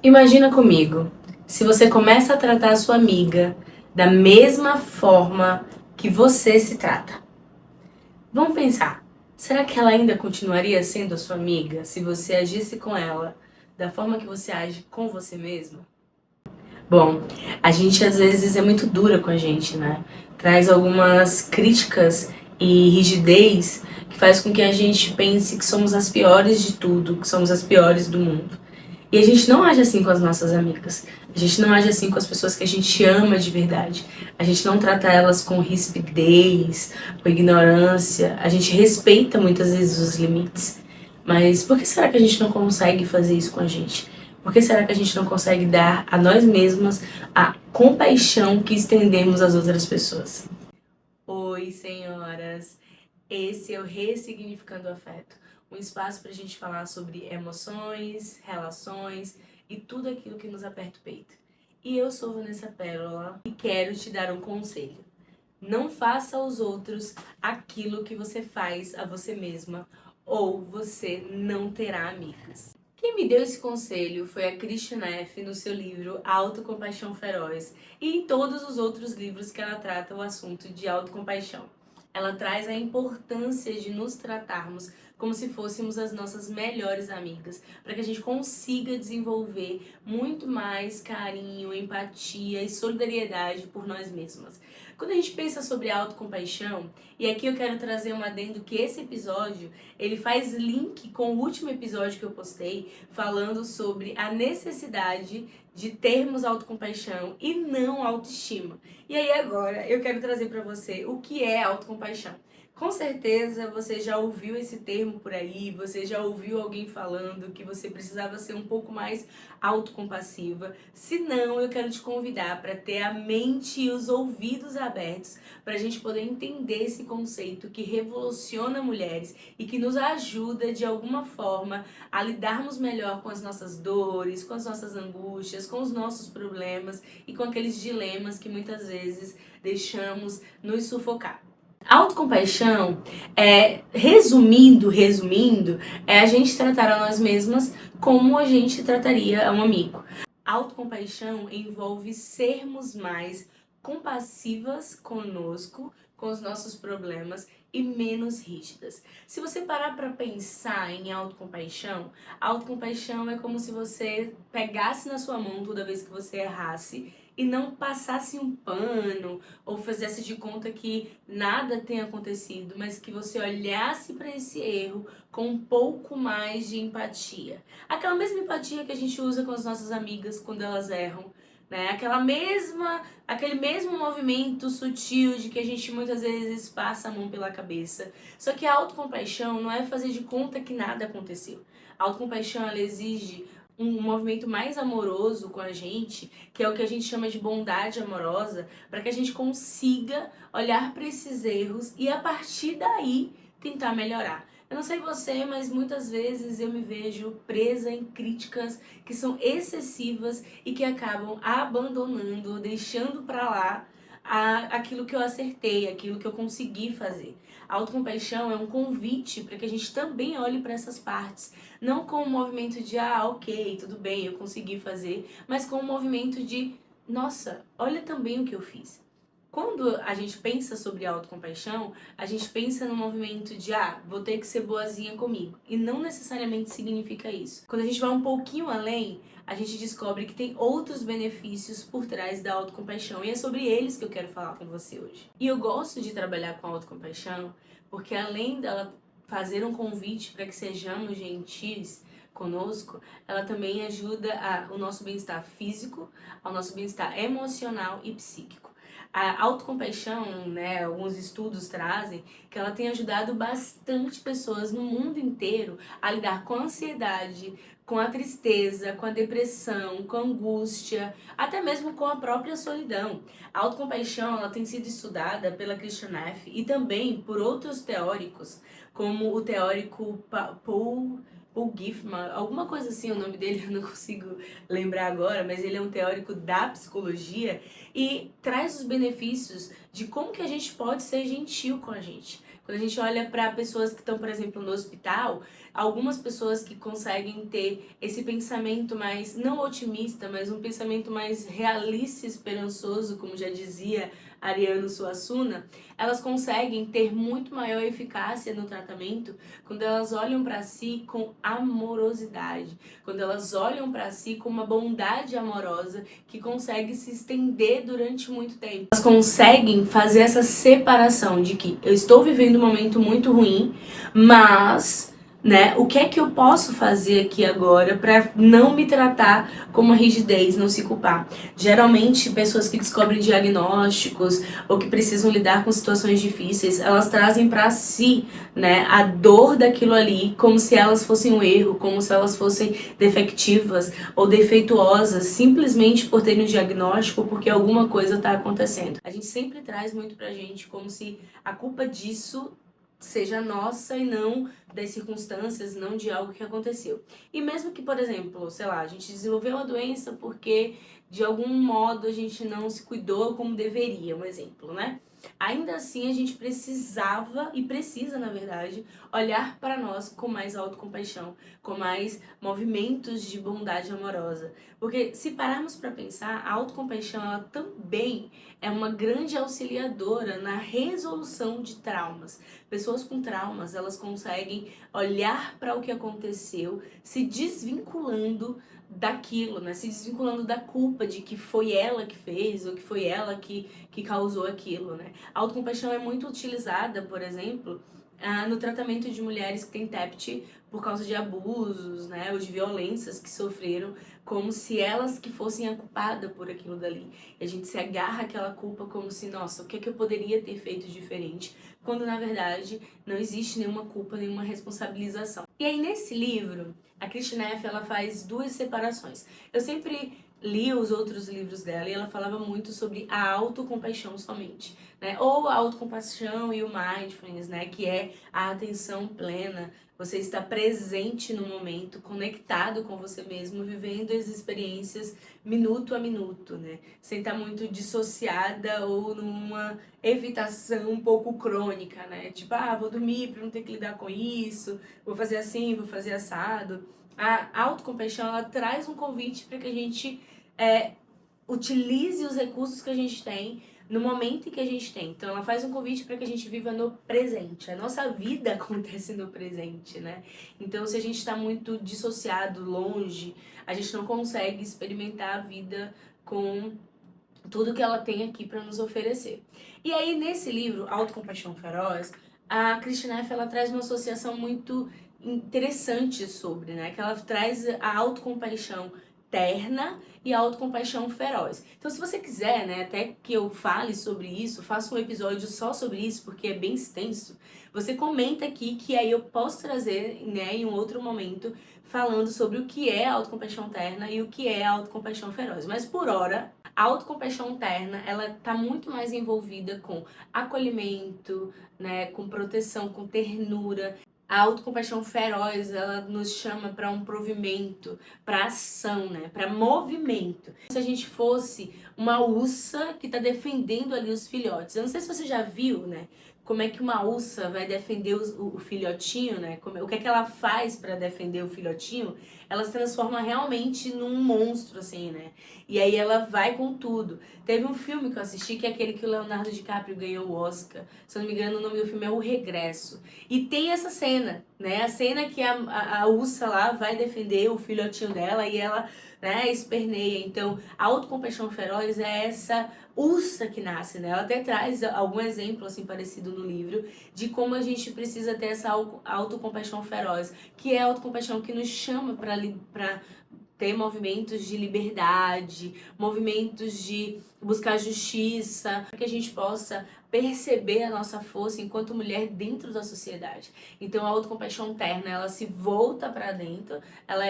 Imagina comigo, se você começa a tratar a sua amiga da mesma forma que você se trata. Vamos pensar, será que ela ainda continuaria sendo a sua amiga se você agisse com ela da forma que você age com você mesma? Bom, a gente às vezes é muito dura com a gente, né? Traz algumas críticas e rigidez que faz com que a gente pense que somos as piores de tudo, que somos as piores do mundo. E a gente não age assim com as nossas amigas. A gente não age assim com as pessoas que a gente ama de verdade. A gente não trata elas com rispidez, com ignorância. A gente respeita muitas vezes os limites. Mas por que será que a gente não consegue fazer isso com a gente? Por que será que a gente não consegue dar a nós mesmas a compaixão que estendemos às outras pessoas? Oi, senhoras! Esse é o Ressignificando o Afeto, um espaço para a gente falar sobre emoções, relações e tudo aquilo que nos aperta o peito. E eu sou Vanessa Pérola e quero te dar um conselho. Não faça aos outros aquilo que você faz a você mesma, ou você não terá amigas. Quem me deu esse conselho foi a Kristin Neff no seu livro Autocompaixão Feroz e em todos os outros livros que ela trata o assunto de autocompaixão. Ela traz a importância de nos tratarmos como se fôssemos as nossas melhores amigas, para que a gente consiga desenvolver muito mais carinho, empatia e solidariedade por nós mesmas. Quando a gente pensa sobre autocompaixão, e aqui eu quero trazer um adendo que esse episódio, ele faz link com o último episódio que eu postei, falando sobre a necessidade de termos autocompaixão e não autoestima. E aí agora eu quero trazer para você o que é autocompaixão. Com certeza você já ouviu esse termo por aí, você já ouviu alguém falando que você precisava ser um pouco mais autocompassiva. Se não, eu quero te convidar para ter a mente e os ouvidos abertos para a gente poder entender esse conceito que revoluciona mulheres e que nos ajuda de alguma forma a lidarmos melhor com as nossas dores, com as nossas angústias, com os nossos problemas e com aqueles dilemas que muitas vezes deixamos nos sufocar. Autocompaixão resumindo, é a gente tratar a nós mesmas como a gente trataria um amigo. Autocompaixão envolve sermos mais compassivas conosco, com os nossos problemas e menos rígidas. Se você parar para pensar em autocompaixão é como se você pegasse na sua mão toda vez que você errasse e não passasse um pano ou fizesse de conta que nada tenha acontecido, mas que você olhasse para esse erro com um pouco mais de empatia. Aquela mesma empatia que a gente usa com as nossas amigas quando elas erram, né? Aquele mesmo movimento sutil de que a gente muitas vezes passa a mão pela cabeça. Só que a autocompaixão não é fazer de conta que nada aconteceu. A autocompaixão, ela exige um movimento mais amoroso com a gente, que é o que a gente chama de bondade amorosa, para que a gente consiga olhar para esses erros e a partir daí tentar melhorar. Eu não sei você, mas muitas vezes eu me vejo presa em críticas que são excessivas e que acabam abandonando, deixando para lá aquilo que eu acertei, aquilo que eu consegui fazer. A autocompaixão é um convite para que a gente também olhe para essas partes, não com um movimento de ok, tudo bem, eu consegui fazer, mas com um movimento de nossa, olha também o que eu fiz. Quando a gente pensa sobre autocompaixão, a gente pensa no movimento de vou ter que ser boazinha comigo. E não necessariamente significa isso. Quando a gente vai um pouquinho além, a gente descobre que tem outros benefícios por trás da autocompaixão. E é sobre eles que eu quero falar com você hoje. E eu gosto de trabalhar com a autocompaixão porque além dela fazer um convite para que sejamos gentis conosco, ela também ajuda o nosso bem-estar físico, ao nosso bem-estar emocional e psíquico. A autocompaixão, né, alguns estudos trazem que ela tem ajudado bastante pessoas no mundo inteiro a lidar com a ansiedade, com a tristeza, com a depressão, com a angústia, até mesmo com a própria solidão. A autocompaixão, ela tem sido estudada pela Kristin Neff e também por outros teóricos, como o teórico Paul Giffman, alguma coisa assim, o nome dele eu não consigo lembrar agora, mas ele é um teórico da psicologia e traz os benefícios de como que a gente pode ser gentil com a gente. Quando a gente olha para pessoas que estão, por exemplo, no hospital, algumas pessoas que conseguem ter esse pensamento mais, não otimista, mas um pensamento mais realista e esperançoso, como já dizia Ariano Suassuna, elas conseguem ter muito maior eficácia no tratamento quando elas olham para si com amorosidade, quando elas olham para si com uma bondade amorosa que consegue se estender durante muito tempo. Elas conseguem fazer essa separação de que eu estou vivendo um momento muito ruim, mas o que é que eu posso fazer aqui agora para não me tratar com uma rigidez, não se culpar? Geralmente, pessoas que descobrem diagnósticos ou que precisam lidar com situações difíceis, elas trazem para si, a dor daquilo ali como se elas fossem um erro, como se elas fossem defectivas ou defeituosas, simplesmente por terem um diagnóstico, porque alguma coisa está acontecendo. A gente sempre traz muito pra gente como se a culpa disso seja nossa e não das circunstâncias, não de algo que aconteceu. E mesmo que, por exemplo, sei lá, a gente desenvolveu a doença porque de algum modo a gente não se cuidou como deveria, um exemplo, Ainda assim, a gente precisava e precisa, na verdade, olhar para nós com mais autocompaixão, com mais movimentos de bondade amorosa. Porque se pararmos para pensar, a autocompaixão ela também é uma grande auxiliadora na resolução de traumas. Pessoas com traumas, elas conseguem olhar para o que aconteceu, se desvinculando daquilo, se desvinculando da culpa de que foi ela que fez ou que foi ela que causou aquilo, A autocompaixão é muito utilizada, por exemplo, no tratamento de mulheres que têm TEPT por causa de abusos, ou de violências que sofreram, como se elas que fossem a culpada por aquilo dali. E a gente se agarra àquela culpa como se, nossa, o que é que eu poderia ter feito diferente? Quando, na verdade, não existe nenhuma culpa, nenhuma responsabilização. E aí, nesse livro, a Kristina Neff, ela faz duas separações. Eu sempre li os outros livros dela e ela falava muito sobre a autocompaixão somente, ou a autocompaixão e o mindfulness, que é a atenção plena, você está presente no momento, conectado com você mesmo, vivendo as experiências minuto a minuto, sem estar muito dissociada ou numa evitação um pouco crônica, tipo, vou dormir para não ter que lidar com isso, vou fazer assim, vou fazer assado. A autocompaixão, ela traz um convite para que a gente utilize os recursos que a gente tem no momento em que a gente tem. Então, ela faz um convite para que a gente viva no presente. A nossa vida acontece no presente, Então, se a gente está muito dissociado, longe, a gente não consegue experimentar a vida com tudo que ela tem aqui para nos oferecer. E aí, nesse livro, Autocompaixão Feroz, a Kristina Neff, ela traz uma associação muito interessante sobre, que ela traz a autocompaixão terna e a autocompaixão feroz. Então, se você quiser, até que eu fale sobre isso, faça um episódio só sobre isso, porque é bem extenso, você comenta aqui que aí eu posso trazer, em um outro momento, falando sobre o que é a autocompaixão terna e o que é a autocompaixão feroz. Mas, por hora, a autocompaixão terna, ela tá muito mais envolvida com acolhimento, com proteção, com ternura. A autocompaixão feroz, ela nos chama para um provimento, para ação, para movimento. Se a gente fosse uma ursa que está defendendo ali os filhotes. Eu não sei se você já viu, como é que uma ursa vai defender o filhotinho, o que é que ela faz para defender o filhotinho? Ela se transforma realmente num monstro, assim, E aí ela vai com tudo. Teve um filme que eu assisti, que é aquele que o Leonardo DiCaprio ganhou o Oscar. Se eu não me engano, o nome do filme é O Regresso. E tem essa cena, A cena que a ursa lá vai defender o filhotinho dela e ela, esperneia. Então, a autocompaixão feroz é essa ursa que nasce, Ela até traz algum exemplo, assim, parecido no livro, de como a gente precisa ter essa autocompaixão feroz, que é a autocompaixão que nos chama para ter movimentos de liberdade, movimentos de buscar justiça, para que a gente possa perceber a nossa força enquanto mulher dentro da sociedade. Então a autocompaixão terna, ela se volta para dentro,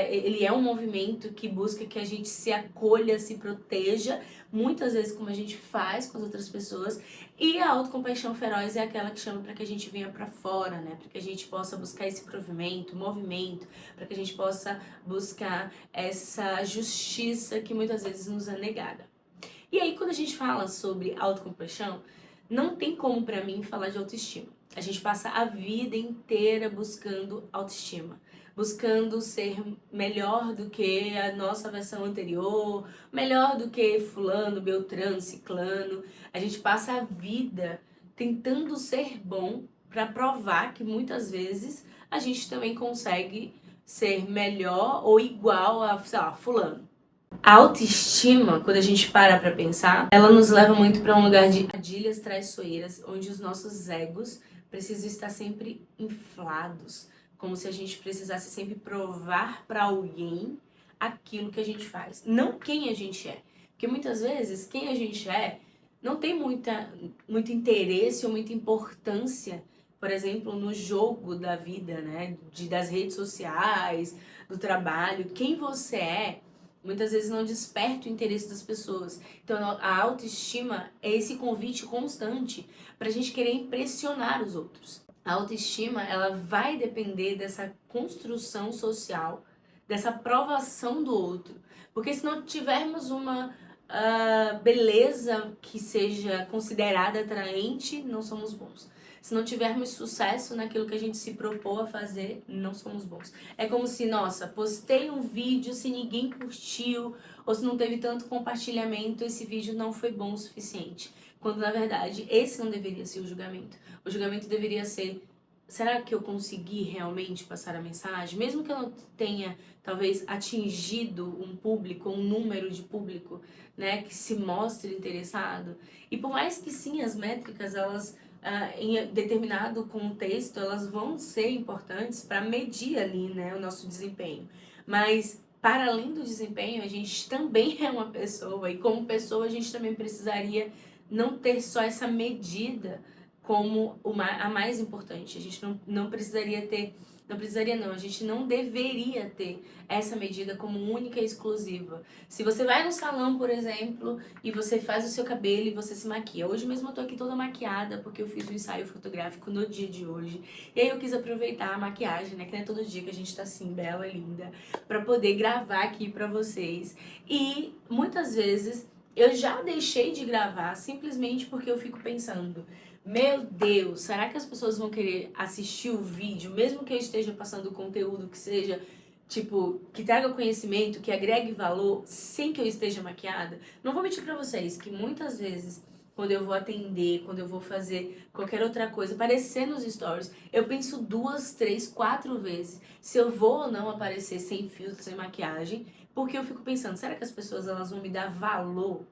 ele é um movimento que busca que a gente se acolha, se proteja, muitas vezes como a gente faz com as outras pessoas, e a autocompaixão feroz é aquela que chama para que a gente venha para fora, para que a gente possa buscar esse movimento, para que a gente possa buscar essa justiça que muitas vezes nos é negada. E aí, quando a gente fala sobre autocompaixão, não tem como pra mim falar de autoestima. A gente passa a vida inteira buscando autoestima, buscando ser melhor do que a nossa versão anterior, melhor do que fulano, beltrano, ciclano. A gente passa a vida tentando ser bom para provar que muitas vezes a gente também consegue ser melhor ou igual a, sei lá, fulano. A autoestima, quando a gente para pra pensar, ela nos leva muito para um lugar de armadilhas traiçoeiras, onde os nossos egos precisam estar sempre inflados, como se a gente precisasse sempre provar para alguém aquilo que a gente faz, não quem a gente é. Porque muitas vezes quem a gente é não tem muito interesse ou muita importância, por exemplo, no jogo da vida, né? Das redes sociais, do trabalho. Quem você é muitas vezes não desperta o interesse das pessoas. Então a autoestima é esse convite constante para a gente querer impressionar os outros. A autoestima, ela vai depender dessa construção social, dessa aprovação do outro. Porque se não tivermos uma beleza que seja considerada atraente, não somos bons. Se não tivermos sucesso naquilo que a gente se propôs a fazer, não somos bons. É como se, nossa, postei um vídeo, se ninguém curtiu, ou se não teve tanto compartilhamento, esse vídeo não foi bom o suficiente. Quando, na verdade, esse não deveria ser o julgamento. O julgamento deveria ser: será que eu consegui realmente passar a mensagem? Mesmo que eu não tenha, talvez, atingido um público, um número de público, né, que se mostre interessado. E por mais que sim, as métricas, elas, em determinado contexto, elas vão ser importantes para medir ali, né, o nosso desempenho. Mas, para além do desempenho, a gente também é uma pessoa. E como pessoa, a gente também precisaria não ter só essa medida como a mais importante. A gente não precisaria ter, não precisaria não, a gente não deveria ter essa medida como única e exclusiva. Se você vai no salão, por exemplo, e você faz o seu cabelo e você se maquia. Hoje mesmo eu tô aqui toda maquiada porque eu fiz um ensaio fotográfico no dia de hoje. E aí eu quis aproveitar a maquiagem, né, que não é todo dia que a gente tá assim, bela, linda, pra poder gravar aqui pra vocês. E muitas vezes eu já deixei de gravar simplesmente porque eu fico pensando: meu Deus, será que as pessoas vão querer assistir o vídeo, mesmo que eu esteja passando conteúdo que seja, tipo, que traga conhecimento, que agregue valor, sem que eu esteja maquiada? Não vou mentir pra vocês que muitas vezes, quando eu vou atender, quando eu vou fazer qualquer outra coisa, aparecer nos stories, eu penso 2, 3, 4 vezes se eu vou ou não aparecer sem filtro, sem maquiagem, porque eu fico pensando: será que as pessoas elas vão me dar valor?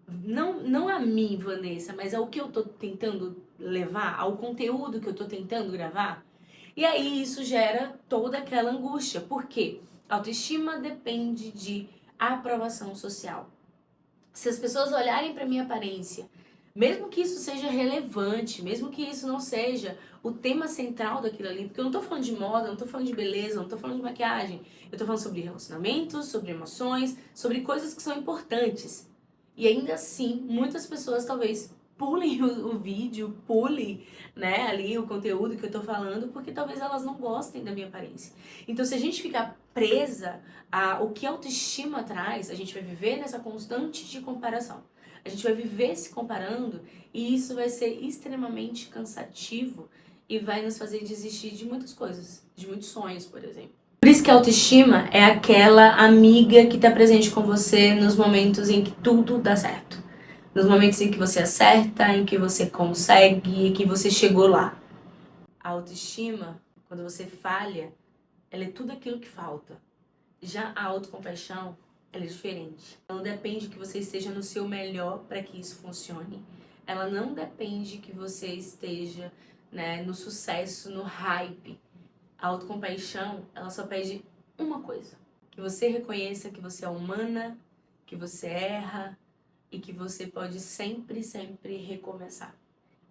Não a mim, Vanessa, mas ao que eu tô tentando levar, ao conteúdo que eu tô tentando gravar. E aí isso gera toda aquela angústia. Por quê? Autoestima depende de aprovação social. Se as pessoas olharem para minha aparência, mesmo que isso seja relevante, mesmo que isso não seja o tema central daquilo ali, porque eu não tô falando de moda, não tô falando de beleza, não tô falando de maquiagem, eu tô falando sobre relacionamentos, sobre emoções, sobre coisas que são importantes. E ainda assim, muitas pessoas talvez pulem o vídeo, pulem, né, ali o conteúdo que eu tô falando, porque talvez elas não gostem da minha aparência. Então, se a gente ficar presa o que a autoestima traz, a gente vai viver nessa constante de comparação. A gente vai viver se comparando e isso vai ser extremamente cansativo e vai nos fazer desistir de muitas coisas, de muitos sonhos, por exemplo. Por isso que a autoestima é aquela amiga que está presente com você nos momentos em que tudo dá certo. Nos momentos em que você acerta, em que você consegue, em que você chegou lá. A autoestima, quando você falha, ela é tudo aquilo que falta. Já a autocompaixão, ela é diferente. Ela não depende que você esteja no seu melhor para que isso funcione. Ela não depende que você esteja, né, no sucesso, no hype. A autocompaixão, ela só pede uma coisa: que você reconheça que você é humana, que você erra e que você pode sempre, sempre recomeçar.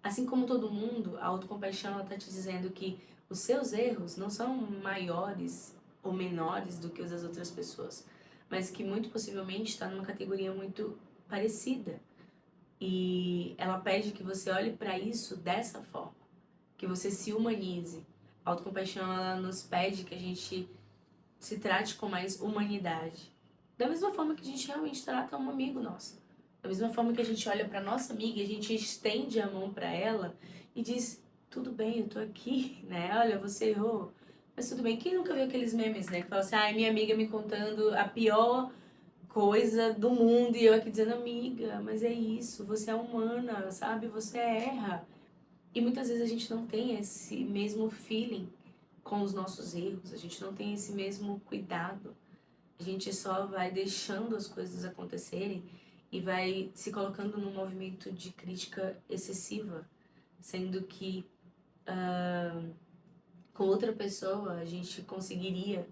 Assim como todo mundo, a autocompaixão ela tá te dizendo que os seus erros não são maiores ou menores do que os das outras pessoas, mas que muito possivelmente está numa categoria muito parecida. E ela pede que você olhe para isso dessa forma, que você se humanize. A autocompaixão ela nos pede que a gente se trate com mais humanidade. Da mesma forma que a gente realmente trata um amigo nosso. Da mesma forma que a gente olha para nossa amiga e a gente estende a mão para ela e diz: tudo bem, eu tô aqui, né? Olha, você errou, mas tudo bem. Quem nunca viu aqueles memes, né? Que fala assim, ai, minha amiga me contando a pior coisa do mundo e eu aqui dizendo, amiga, mas é isso, você é humana, sabe? Você erra. E muitas vezes a gente não tem esse mesmo feeling com os nossos erros, a gente não tem esse mesmo cuidado. A gente só vai deixando as coisas acontecerem e vai se colocando num movimento de crítica excessiva, sendo que com outra pessoa a gente conseguiria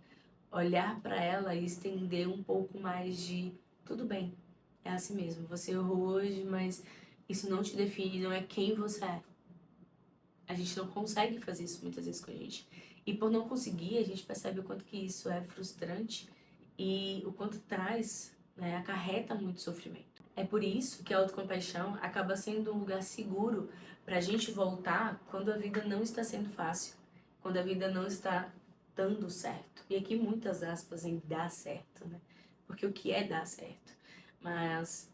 olhar para ela e estender um pouco mais de tudo bem, é assim mesmo, você errou hoje, mas isso não te define, não é quem você é. A gente não consegue fazer isso muitas vezes com a gente. E por não conseguir, a gente percebe o quanto que isso é frustrante e o quanto traz, né, acarreta muito sofrimento. É por isso que a autocompaixão acaba sendo um lugar seguro para a gente voltar quando a vida não está sendo fácil, quando a vida não está dando certo. E aqui muitas aspas em dar certo, né? Porque o que é dar certo? Mas,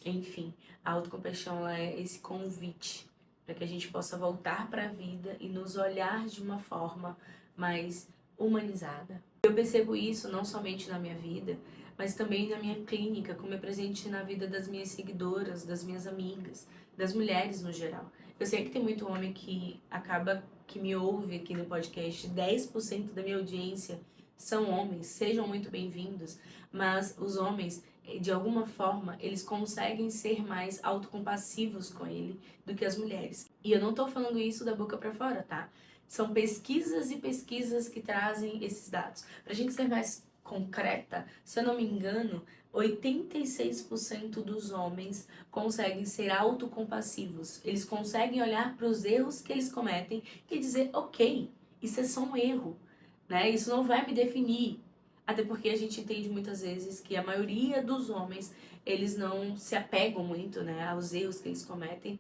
enfim, a autocompaixão ela é esse convite para que a gente possa voltar para a vida e nos olhar de uma forma mais humanizada. Eu percebo isso não somente na minha vida, mas também na minha clínica, como é presente na vida das minhas seguidoras, das minhas amigas, das mulheres no geral. Eu sei que tem muito homem que acaba que me ouve aqui no podcast, 10% da minha audiência são homens, sejam muito bem-vindos, mas os homens, de alguma forma, eles conseguem ser mais autocompassivos com ele do que as mulheres. E eu não tô falando isso da boca para fora, tá? São pesquisas e pesquisas que trazem esses dados. Pra gente ser mais concreta, se eu não me engano, 86% dos homens conseguem ser autocompassivos. Eles conseguem olhar para os erros que eles cometem e dizer, ok, isso é só um erro, né? Isso não vai me definir. Até porque a gente entende muitas vezes que a maioria dos homens, eles não se apegam muito, né, aos erros que eles cometem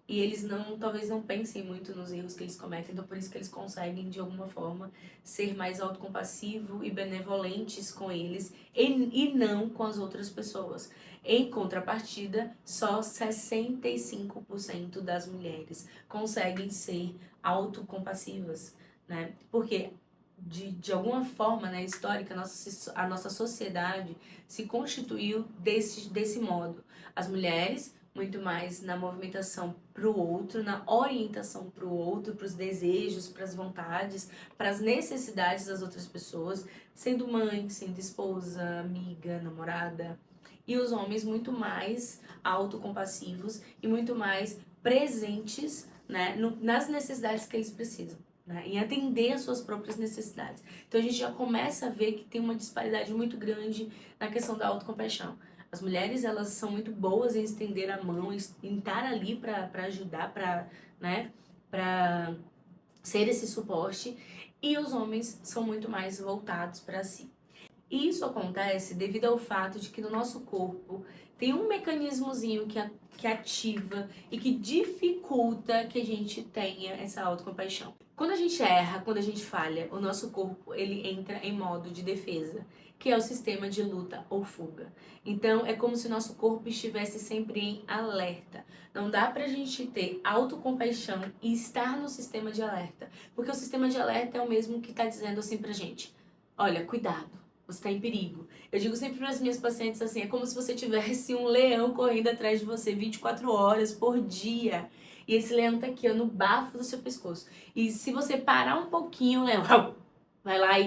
e eles não, talvez não pensem muito nos erros que eles cometem, então por isso que eles conseguem de alguma forma ser mais autocompassivo e benevolentes com eles e não com as outras pessoas. Em contrapartida, só 65% das mulheres conseguem ser autocompassivas, né? Porque de alguma forma, né, histórica, a nossa sociedade se constituiu desse modo. As mulheres, muito mais na movimentação para o outro, na orientação para o outro, para os desejos, para as vontades, para as necessidades das outras pessoas, sendo mãe, sendo esposa, amiga, namorada. E os homens muito mais autocompassivos e muito mais presentes, né, nas necessidades que eles precisam, né, em atender às suas próprias necessidades. Então a gente já começa a ver que tem uma disparidade muito grande na questão da autocompaixão. As mulheres, elas são muito boas em estender a mão, em estar ali para ajudar, para, né, para ser esse suporte, e os homens são muito mais voltados para si. E isso acontece devido ao fato de que no nosso corpo tem um mecanismozinho que ativa e que dificulta que a gente tenha essa autocompaixão. Quando a gente erra, quando a gente falha, o nosso corpo ele entra em modo de defesa, que é o sistema de luta ou fuga. Então é como se o nosso corpo estivesse sempre em alerta. Não dá pra gente ter autocompaixão e estar no sistema de alerta, porque o sistema de alerta é o mesmo que tá dizendo assim pra gente: olha, cuidado, você está em perigo. Eu digo sempre para as minhas pacientes assim, é como se você tivesse um leão correndo atrás de você 24 horas por dia. E esse leão tá aqui, ó, no bafo do seu pescoço. E se você parar um pouquinho, o leão vai lá e,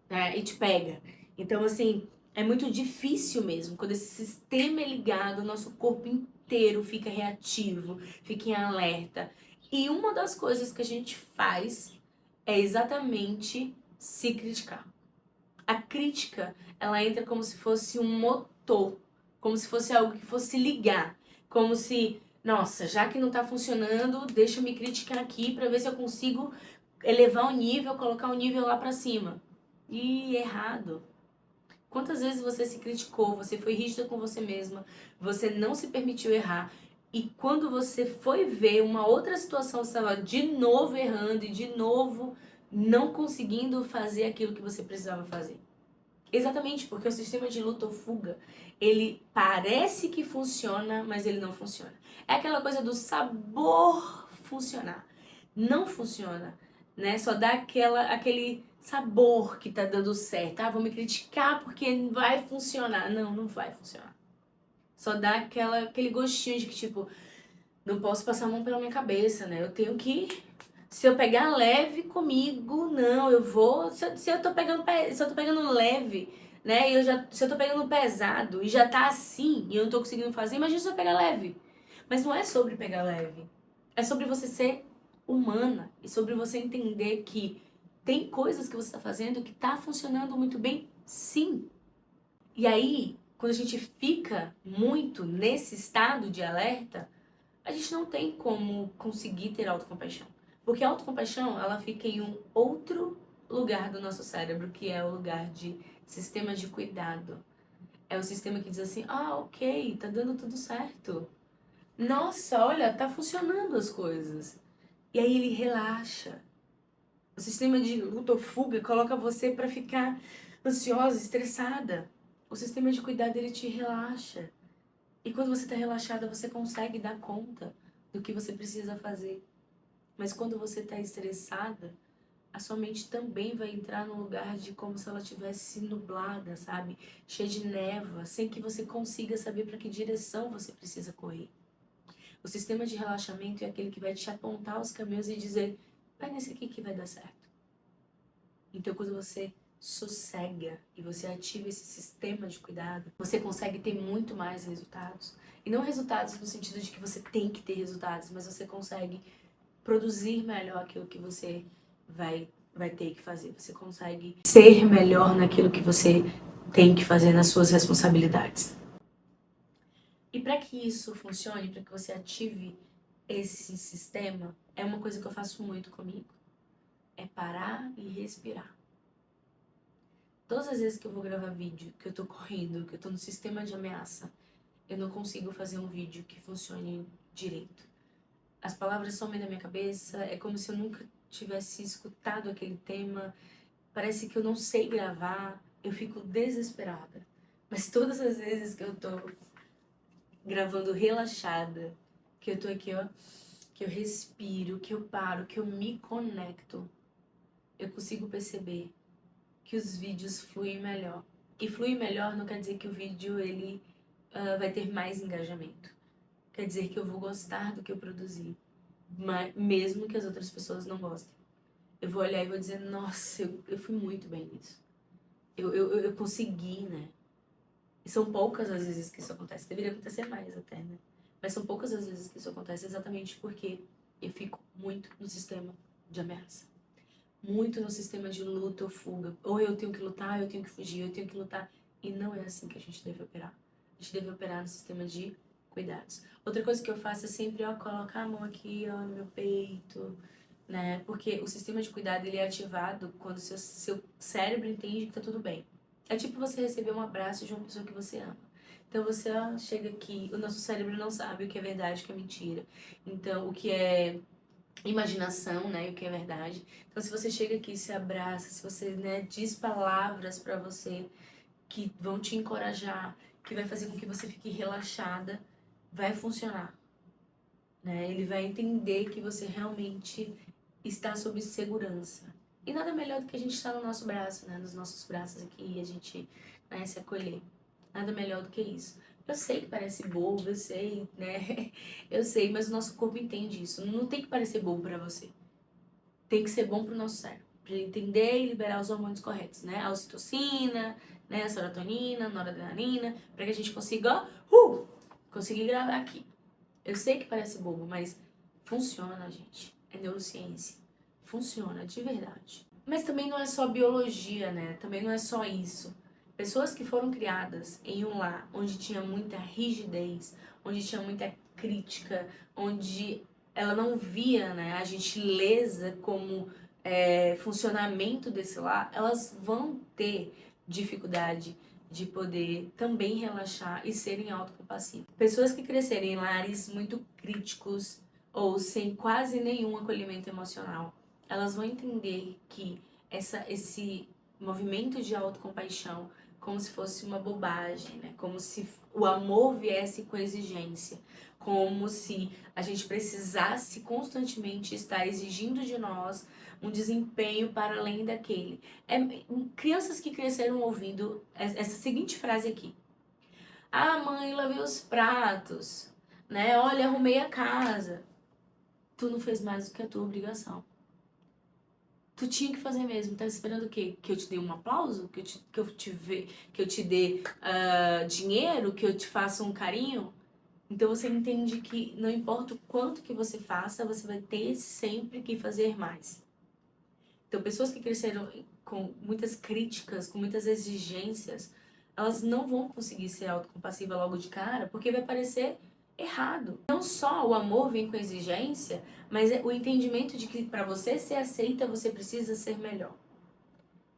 né, e te pega. Então, assim, é muito difícil mesmo. Quando esse sistema é ligado, o nosso corpo inteiro fica reativo, fica em alerta. E uma das coisas que a gente faz é exatamente se criticar. A crítica, ela entra como se fosse um motor, como se fosse algo que fosse ligar, como se, nossa, já que não tá funcionando, deixa eu me criticar aqui para ver se eu consigo elevar o nível, colocar o nível lá para cima. E errado. Quantas vezes você se criticou, você foi rígida com você mesma, você não se permitiu errar, e quando você foi ver uma outra situação, você estava de novo errando e de novo não conseguindo fazer aquilo que você precisava fazer. Exatamente, porque o sistema de luta ou fuga, ele parece que funciona, mas ele não funciona. É aquela coisa do sabor funcionar. Não funciona, né? Só dá aquele sabor que tá dando certo. Ah, vou me criticar porque vai funcionar. Não, não vai funcionar. Só dá aquele gostinho de que, tipo, não posso passar a mão pela minha cabeça, né? Eu tenho que... Se eu pegar leve comigo, não, eu vou... Se eu tô pegando leve, né? Se eu tô pegando pesado e já tá assim e eu não tô conseguindo fazer, imagina se eu pegar leve. Mas não é sobre pegar leve. É sobre você ser humana e sobre você entender que tem coisas que você tá fazendo que tá funcionando muito bem, sim. E aí, quando a gente fica muito nesse estado de alerta, a gente não tem como conseguir ter autocompaixão. Porque a autocompaixão, ela fica em um outro lugar do nosso cérebro, que é o lugar de sistema de cuidado. É o sistema que diz assim: ah, ok, tá dando tudo certo. Nossa, olha, tá funcionando as coisas. E aí ele relaxa. O sistema de luta ou fuga coloca você pra ficar ansiosa, estressada. O sistema de cuidado, ele te relaxa. E quando você tá relaxada, você consegue dar conta do que você precisa fazer. Mas quando você tá estressada, a sua mente também vai entrar no lugar de como se ela tivesse nublada, sabe? Cheia de névoa, sem que você consiga saber para que direção você precisa correr. O sistema de relaxamento é aquele que vai te apontar os caminhos e dizer: vai nesse aqui que vai dar certo. Então, quando você sossega e você ativa esse sistema de cuidado, você consegue ter muito mais resultados. E não resultados no sentido de que você tem que ter resultados, mas você consegue produzir melhor aquilo que você vai ter que fazer. Você consegue ser melhor naquilo que você tem que fazer nas suas responsabilidades. E para que isso funcione, para que você ative esse sistema, é uma coisa que eu faço muito comigo. É parar e respirar. Todas as vezes que eu vou gravar vídeo, que eu tô correndo, que eu tô no sistema de ameaça, eu não consigo fazer um vídeo que funcione direito. As palavras somem da minha cabeça, é como se eu nunca tivesse escutado aquele tema, parece que eu não sei gravar, eu fico desesperada. Mas todas as vezes que eu tô gravando relaxada, que eu tô aqui, ó, que eu respiro, que eu paro, que eu me conecto, eu consigo perceber que os vídeos fluem melhor. E fluir melhor não quer dizer que o vídeo ele vai ter mais engajamento. Quer dizer que eu vou gostar do que eu produzi, mesmo que as outras pessoas não gostem. Eu vou olhar e vou dizer: nossa, eu fui muito bem nisso. Eu consegui, né? E são poucas as vezes que isso acontece. Deveria acontecer mais até, né? Mas são poucas as vezes que isso acontece exatamente porque eu fico muito no sistema de ameaça. Muito no sistema de luta ou fuga. Ou eu tenho que lutar, eu tenho que fugir, eu tenho que lutar. E não é assim que a gente deve operar. A gente deve operar no sistema de cuidados. Outra coisa que eu faço é sempre, ó, colocar a mão aqui, ó, no meu peito, né? Porque o sistema de cuidado, ele é ativado quando seu cérebro entende que tá tudo bem. É tipo você receber um abraço de uma pessoa que você ama. Então você, ó, chega aqui, o nosso cérebro não sabe o que é verdade e o que é mentira. Então, o que é imaginação, né, e o que é verdade. Então, se você chega aqui e se abraça, se você, né, diz palavras pra você que vão te encorajar, que vai fazer com que você fique relaxada, vai funcionar, né? Ele vai entender que você realmente está sob segurança. E nada melhor do que a gente estar no nosso braço, né, nos nossos braços aqui e a gente, né, se acolher. Nada melhor do que isso. Eu sei que parece bobo, eu sei, né? Eu sei, mas o nosso corpo entende isso. Não tem que parecer bobo pra você. Tem que ser bom pro nosso cérebro. Pra ele entender e liberar os hormônios corretos, né? A ocitocina, né? A serotonina, a noradrenalina, pra que a gente consiga, ó, conseguir gravar aqui. Eu sei que parece bobo, mas funciona, gente. É neurociência. Funciona de verdade. Mas também não é só biologia, né? Também não é só isso. Pessoas que foram criadas em um lar onde tinha muita rigidez, onde tinha muita crítica, onde ela não via, né, a gentileza como funcionamento desse lar, elas vão ter dificuldade de poder também relaxar e serem autocompassivas. Pessoas que crescerem em lares muito críticos ou sem quase nenhum acolhimento emocional, elas vão entender que esse movimento de autocompaixão como se fosse uma bobagem, né? Como se o amor viesse com exigência, como se a gente precisasse constantemente estar exigindo de nós um desempenho para além daquele. Crianças que cresceram ouvindo essa seguinte frase aqui: ah, mãe, lavei os pratos, né? Olha, arrumei a casa. Tu não fez mais do que a tua obrigação. Tu tinha que fazer mesmo. Tá esperando o quê? Que eu te dê um aplauso? Que eu te dê dinheiro? Que eu te faça um carinho? Então você entende que não importa o quanto que você faça, você vai ter sempre que fazer mais. Então pessoas que cresceram com muitas críticas, com muitas exigências, elas não vão conseguir ser autocompassivas logo de cara, porque vai parecer errado. Não só o amor vem com exigência, mas é o entendimento de que para você ser aceita, você precisa ser melhor.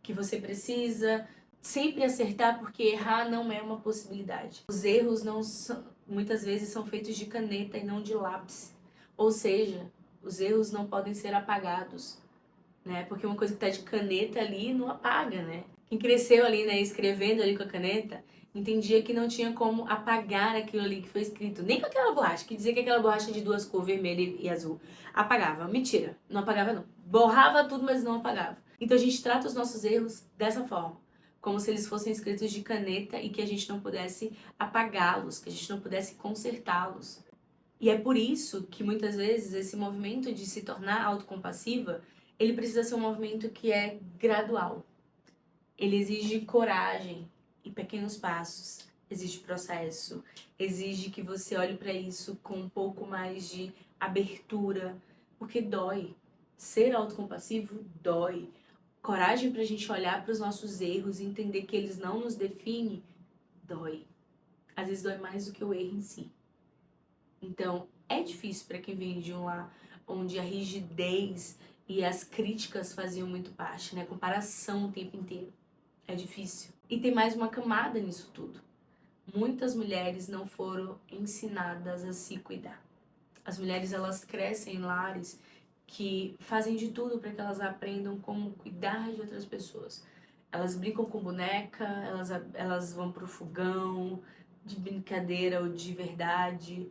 Que você precisa sempre acertar, porque errar não é uma possibilidade. Os erros não são, muitas vezes são feitos de caneta e não de lápis. Ou seja, os erros não podem ser apagados, né? Porque uma coisa que tá de caneta ali não apaga, né? Quem cresceu ali, né, escrevendo ali com a caneta, entendia que não tinha como apagar aquilo ali que foi escrito. Nem com aquela borracha, que dizia que aquela borracha de duas cores, vermelha e azul, apagava. Mentira, não apagava não. Borrava tudo, mas não apagava. Então a gente trata os nossos erros dessa forma, como se eles fossem escritos de caneta e que a gente não pudesse apagá-los, que a gente não pudesse consertá-los. E é por isso que muitas vezes esse movimento de se tornar autocompassiva, ele precisa ser um movimento que é gradual. Ele exige coragem e pequenos passos, exige processo, exige que você olhe para isso com um pouco mais de abertura, porque dói. Ser autocompassivo dói. Coragem para a gente olhar para os nossos erros e entender que eles não nos definem, dói. Às vezes dói mais do que o erro em si. Então, é difícil para quem vem de um lar onde a rigidez e as críticas faziam muito parte, né? Comparação o tempo inteiro. É difícil. E tem mais uma camada nisso tudo. Muitas mulheres não foram ensinadas a se cuidar. As mulheres, elas crescem em lares que fazem de tudo para que elas aprendam como cuidar de outras pessoas. Elas brincam com boneca, elas vão pro fogão, de brincadeira ou de verdade.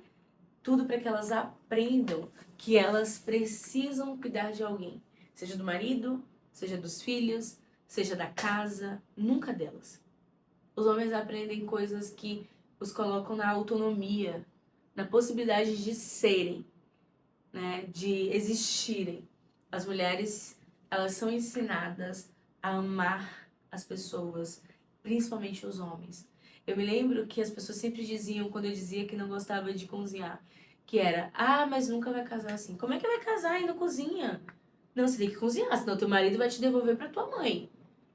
Tudo para que elas aprendam que elas precisam cuidar de alguém. Seja do marido, seja dos filhos, seja da casa, nunca delas. Os homens aprendem coisas que os colocam na autonomia, na possibilidade de serem, né, de existirem. As mulheres, elas são ensinadas a amar as pessoas, principalmente os homens. Eu me lembro que as pessoas sempre diziam, quando eu dizia que não gostava de cozinhar, que era, ah, mas nunca vai casar assim. Como é que vai casar e não cozinha? Não, você tem que cozinhar, senão teu marido vai te devolver pra tua mãe.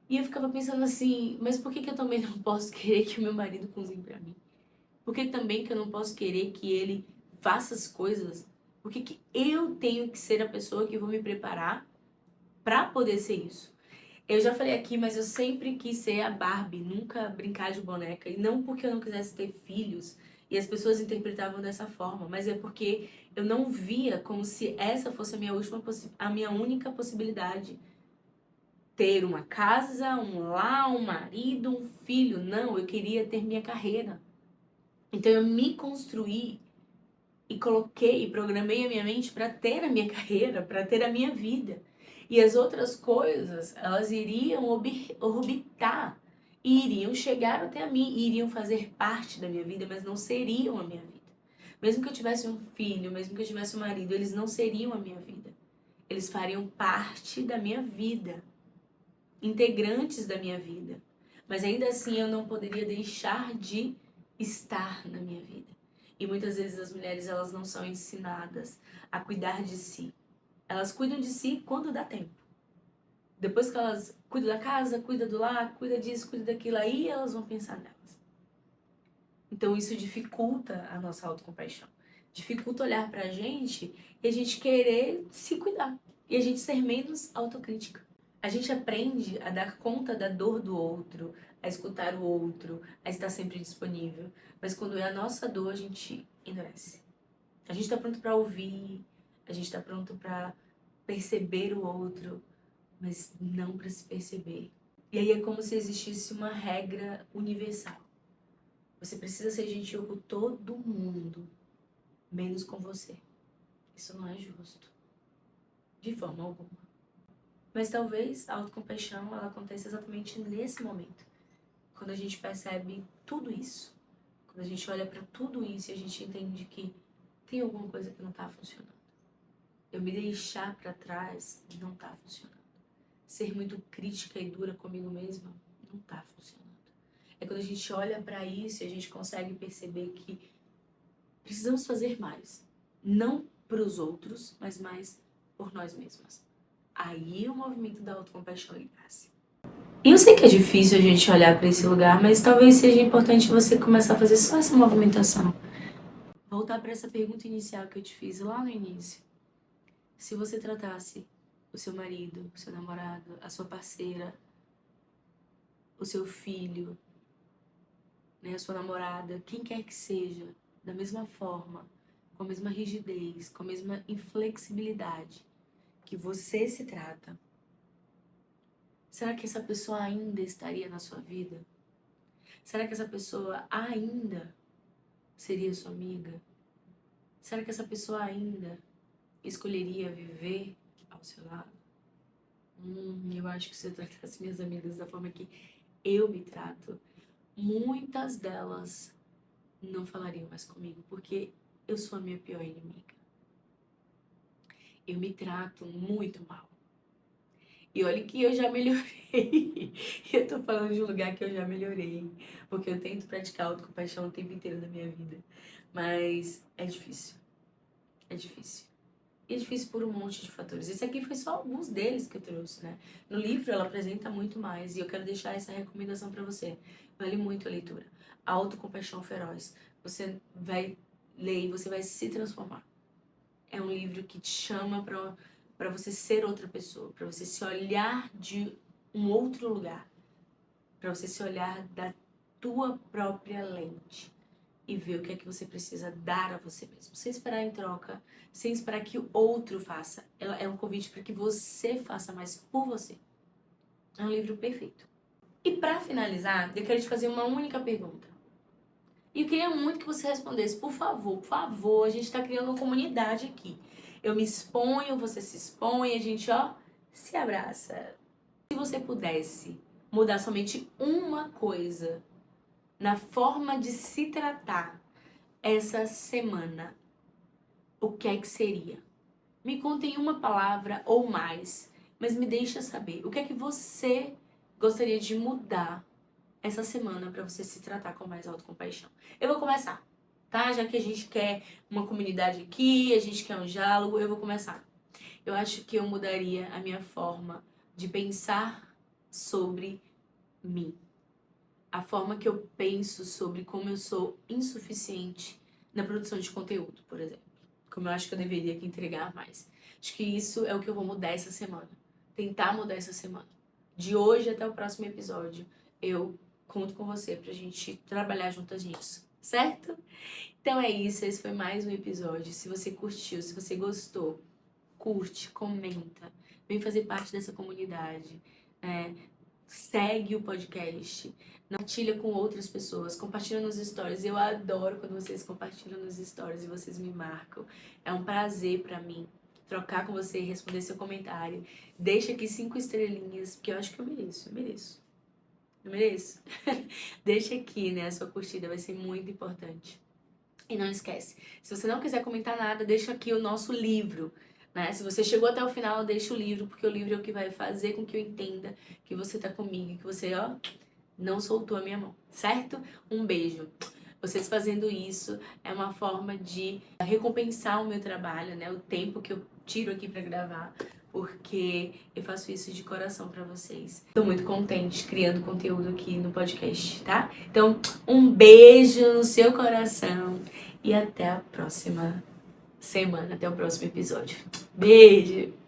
E eu ficava pensando assim, mas por que que eu também não posso querer que o meu marido cozinhe pra mim? Por que também que eu não posso querer que ele faça as coisas? Por que que eu tenho que ser a pessoa que vou me preparar pra poder ser isso? Eu já falei aqui, mas eu sempre quis ser a Barbie, nunca brincar de boneca. E não porque eu não quisesse ter filhos, e as pessoas interpretavam dessa forma, mas é porque eu não via como se essa fosse a minha única possibilidade. Ter uma casa, um lar, um marido, um filho. Não, eu queria ter minha carreira. Então eu me construí e coloquei, programei a minha mente para ter a minha carreira, para ter a minha vida. E as outras coisas, elas iriam orbitar e iriam chegar até a mim, iriam fazer parte da minha vida, mas não seriam a minha vida. Mesmo que eu tivesse um filho, mesmo que eu tivesse um marido, eles não seriam a minha vida. Eles fariam parte da minha vida, integrantes da minha vida. Mas ainda assim eu não poderia deixar de estar na minha vida. E muitas vezes as mulheres, elas não são ensinadas a cuidar de si. Elas cuidam de si quando dá tempo. Depois que elas cuidam da casa, cuidam do lar, cuidam disso, cuidam daquilo, aí elas vão pensar nelas. Então isso dificulta a nossa autocompaixão. Dificulta olhar pra gente e a gente querer se cuidar. E a gente ser menos autocrítica. A gente aprende a dar conta da dor do outro, a escutar o outro, a estar sempre disponível. Mas quando é a nossa dor, a gente endurece. A gente está pronto para ouvir, a gente está pronto para perceber o outro, mas não para se perceber. E aí é como se existisse uma regra universal. Você precisa ser gentil com todo mundo, menos com você. Isso não é justo. De forma alguma. Mas talvez a autocompaixão ela aconteça exatamente nesse momento. Quando a gente percebe tudo isso. Quando a gente olha para tudo isso e a gente entende que tem alguma coisa que não está funcionando. Eu me deixar para trás não está funcionando. Ser muito crítica e dura comigo mesma não está funcionando. É quando a gente olha para isso e a gente consegue perceber que precisamos fazer mais. Não para os outros, mas mais por nós mesmas. Aí o movimento da autocompaixão ele nasce. E eu sei que é difícil a gente olhar para esse lugar, mas talvez seja importante você começar a fazer só essa movimentação. Voltar para essa pergunta inicial que eu te fiz lá no início. Se você tratasse o seu marido, o seu namorado, a sua parceira, o seu filho, né, a sua namorada, quem quer que seja, da mesma forma, com a mesma rigidez, com a mesma inflexibilidade que você se trata, será que essa pessoa ainda estaria na sua vida? Será que essa pessoa ainda seria sua amiga? Será que essa pessoa ainda escolheria viver ao seu lado? Eu acho que se eu tratasse minhas amigas da forma que eu me trato, muitas delas não falariam mais comigo, porque eu sou a minha pior inimiga. Eu me trato muito mal. E olha que eu já melhorei. Eu tô falando de um lugar que eu já melhorei, porque eu tento praticar autocompaixão o tempo inteiro da minha vida. Mas é difícil. É difícil. E é difícil por um monte de fatores. Esse aqui foi só alguns deles que eu trouxe, né? No livro ela apresenta muito mais e eu quero deixar essa recomendação para você. Vale muito a leitura. Autocompaixão Feroz. Você vai ler e você vai se transformar. É um livro que te chama para você ser outra pessoa, para você se olhar de um outro lugar, para você se olhar da tua própria lente e ver o que é que você precisa dar a você mesmo, sem esperar em troca, sem esperar que o outro faça. Ela é um convite para que você faça mais por você. É um livro perfeito. E para finalizar, eu quero te fazer uma única pergunta. E eu queria muito que você respondesse, por favor, a gente está criando uma comunidade aqui. Eu me exponho, você se expõe, a gente, se abraça. Se você pudesse mudar somente uma coisa na forma de se tratar essa semana, o que é que seria? Me conte em uma palavra ou mais, mas me deixa saber. O que é que você gostaria de mudar essa semana para você se tratar com mais autocompaixão? Eu vou começar, tá? Já que a gente quer uma comunidade aqui, a gente quer um diálogo, eu vou começar. Eu acho que eu mudaria a minha forma de pensar sobre mim. A forma que eu penso sobre como eu sou insuficiente na produção de conteúdo, por exemplo. Como eu acho que eu deveria aqui entregar mais. Acho que isso é o que eu vou mudar essa semana. Tentar mudar essa semana. De hoje até o próximo episódio, eu conto com você pra gente trabalhar juntas nisso, certo? Então é isso, esse foi mais um episódio. Se você curtiu, se você gostou, curte, comenta, vem fazer parte dessa comunidade, segue o podcast, compartilha com outras pessoas, compartilha nos stories. Eu adoro quando vocês compartilham nos stories e vocês me marcam. É um prazer pra mim trocar com você, responder seu comentário. Deixa aqui 5 estrelinhas, porque eu acho que eu mereço. Eu mereço? Deixa aqui, né, a sua curtida, vai ser muito importante. E não esquece, se você não quiser comentar nada, deixa aqui o nosso livro, né? Se você chegou até o final, deixa o livro, porque o livro é o que vai fazer com que eu entenda que você tá comigo, que você, não soltou a minha mão, certo? Um beijo. Vocês fazendo isso é uma forma de recompensar o meu trabalho, né? O tempo que eu tiro aqui pra gravar, porque eu faço isso de coração pra vocês. Tô muito contente criando conteúdo aqui no podcast, tá? Então, um beijo no seu coração e até a próxima semana, até o próximo episódio. Beijo!